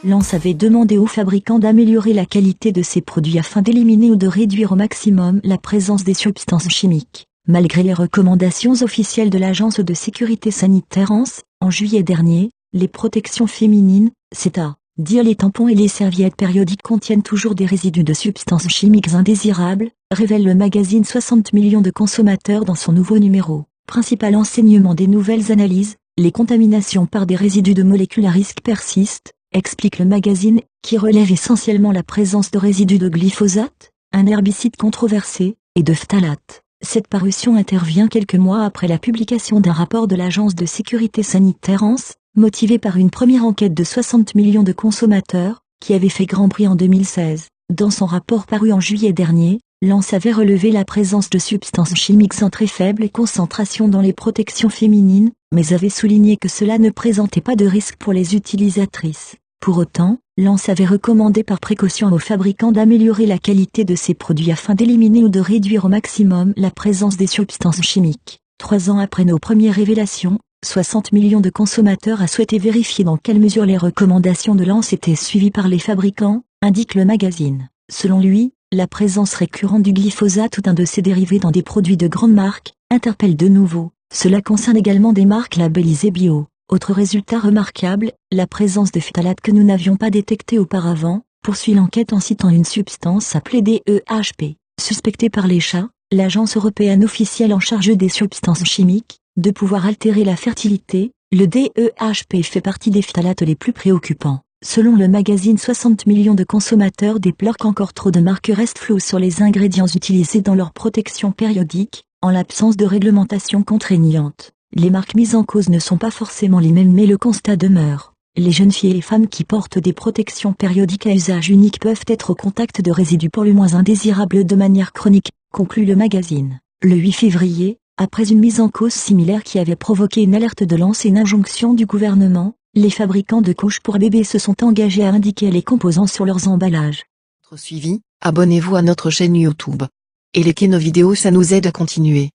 Lance avait demandé aux fabricants d'améliorer la qualité de ses produits afin d'éliminer ou de réduire au maximum la présence des substances chimiques. Malgré les recommandations officielles de l'Agence de sécurité sanitaire en juillet dernier, les protections féminines, c'est-à-dire les tampons et les serviettes périodiques contiennent toujours des résidus de substances chimiques indésirables, révèle le magazine 60 millions de consommateurs dans son nouveau numéro. Principal enseignement des nouvelles analyses, les contaminations par des résidus de molécules à risque persistent, explique le magazine, qui relève essentiellement la présence de résidus de glyphosate, un herbicide controversé, et de phtalate. Cette parution intervient quelques mois après la publication d'un rapport de l'Agence de sécurité sanitaire motivé par une première enquête de 60 millions de consommateurs, qui avait fait grand bruit en 2016. Dans son rapport paru en juillet dernier, Lance avait relevé la présence de substances chimiques en très faible concentration dans les protections féminines, mais avait souligné que cela ne présentait pas de risque pour les utilisatrices. Pour autant, Lance avait recommandé par précaution aux fabricants d'améliorer la qualité de ces produits afin d'éliminer ou de réduire au maximum la présence des substances chimiques. 3 ans après nos premières révélations, 60 millions de consommateurs a souhaité vérifier dans quelle mesure les recommandations de Lance étaient suivies par les fabricants, indique le magazine. Selon lui, la présence récurrente du glyphosate ou d'un de ses dérivés dans des produits de grandes marques interpelle de nouveau. Cela concerne également des marques labellisées bio. Autre résultat remarquable, la présence de phtalate que nous n'avions pas détectée auparavant, poursuit l'enquête en citant une substance appelée DEHP. Suspectée par l'ECHA, l'agence européenne officielle en charge des substances chimiques, de pouvoir altérer la fertilité, le DEHP fait partie des phtalates les plus préoccupants. Selon le magazine 60 millions de consommateurs déplorent qu'encore trop de marques restent floues sur les ingrédients utilisés dans leur protection périodique, en l'absence de réglementation contraignante. Les marques mises en cause ne sont pas forcément les mêmes mais le constat demeure. Les jeunes filles et les femmes qui portent des protections périodiques à usage unique peuvent être au contact de résidus pour le moins indésirables de manière chronique, conclut le magazine. Le 8 février, après une mise en cause similaire qui avait provoqué une alerte de Lance et une injonction du gouvernement, les fabricants de couches pour bébés se sont engagés à indiquer les composants sur leurs emballages. Pour suivi, abonnez-vous à notre chaîne YouTube. Et likez nos vidéos, ça nous aide à continuer.